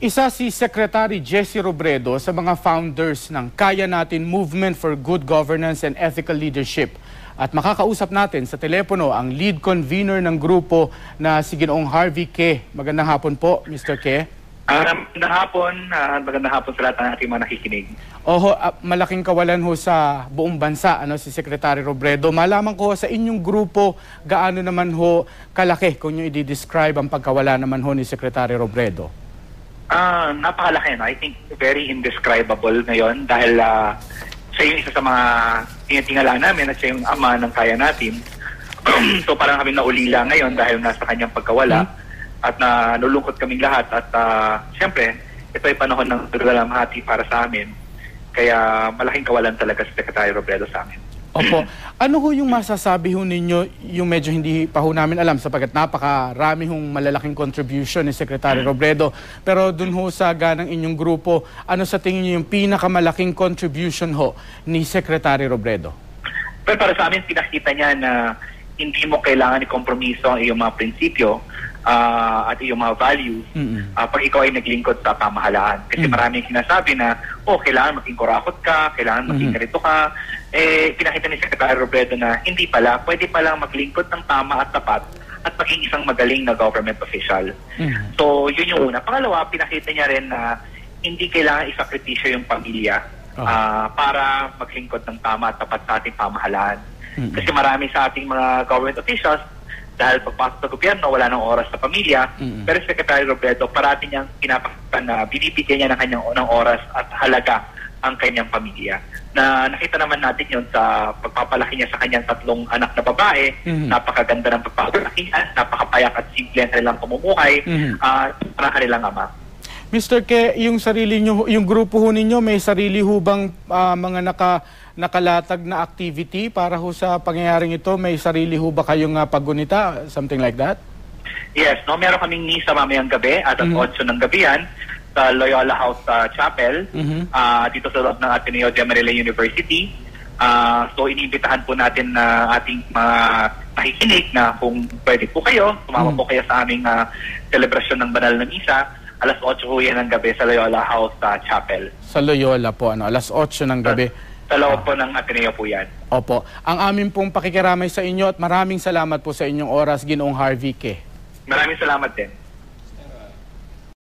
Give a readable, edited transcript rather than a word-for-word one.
Isa si Secretary Jesse Robredo sa mga founders ng Kaya Natin Movement for Good Governance and Ethical Leadership. At makakausap natin sa telepono ang lead convener ng grupo na si Ginoong Harvey Ke. Magandang hapon po, Mr. Ke. Magandang hapon sa lahat ng ating mga nakikinig. Malaking kawalan ho sa buong bansa, si Secretary Robredo. Malaman ko sa inyong grupo, gaano naman ho kalaki kung nyo i-describe ang pagkawala naman ho ni Secretary Robredo? Napakalaki, no? I think very indescribable ngayon dahil siya yung isa sa mga tinitingala namin at siya yung ama ng Kaya Natin. So parang kami naulila ngayon dahil nasa kanyang pagkawala at nalulungkot kaming lahat at siyempre ito ay panahon ng dalamhati para sa amin. Kaya malaking kawalan talaga si Secretary Robredo sa amin. Opo. Ano ho yung masasabi ho ninyo, yung medyo hindi pa ho namin alam sapagkat napakarami hong malalaking contribution ni Secretary Robredo. Pero dun ho sa ganang inyong grupo, ano sa tingin niyo yung pinakamalaking contribution ho ni Secretary Robredo? Pero para sa amin, pinakita niya na hindi mo kailangan i-kompromiso ang iyong mga prinsipyo at iyong mga values pag ikaw ay naglingkod sa pamahalaan. Kasi maraming sinasabi na, kailangan maging kurakot ka, kailangan maging ganito ka. Pinakita ni Secretary Robredo na hindi pala, pwede palang maglingkod ng tama at tapat at maging isang magaling na government official. So, yun yung una. Pangalawa, pinakita niya rin na hindi kailangan isakritisyo yung pamilya para maglingkod ng tama at tapat sa ating pamahalaan. Kasi marami sa ating mga government officials, dahil pagpasok sa gobyerno, wala nang oras sa pamilya. Pero Secretary Robredo, parati niyang pinapakita na binibigyan niya ng kanyang unang oras at halaga ang kanyang pamilya. Na nakita naman natin yun sa pagpapalaki niya sa kanyang 3 anak na babae. Napakaganda ng pagpapalaki niya, napakapayak at simple ang kanilang pamumuhay para kanilang ama. Mr. Ke, yung sarili nyo, yung grupo ho ninyo, may sarili ho bang mga nakalatag na activity para ho sa pangyayaring ito? May sarili ho ba kayong paggunita? Something like that? Yes, meron kaming misa mamayang gabi at 8 ng gabi yan sa Loyola House Chapel dito sa loob ng Ateneo de Manila University. So iniimbitahan po natin na ating mga nakikinig na kung pwede po kayo, sumama po kayo sa aming selebrasyon ng banal na misa. Alas 8 po yan ng gabi sa Loyola House Chapel. Sa Loyola po, alas 8 ng gabi. Sa loob po ng Ateneo po yan. Opo. Ang amin pong pakikiramay sa inyo at maraming salamat po sa inyong oras, Ginoong Harvey Ke. Maraming salamat din.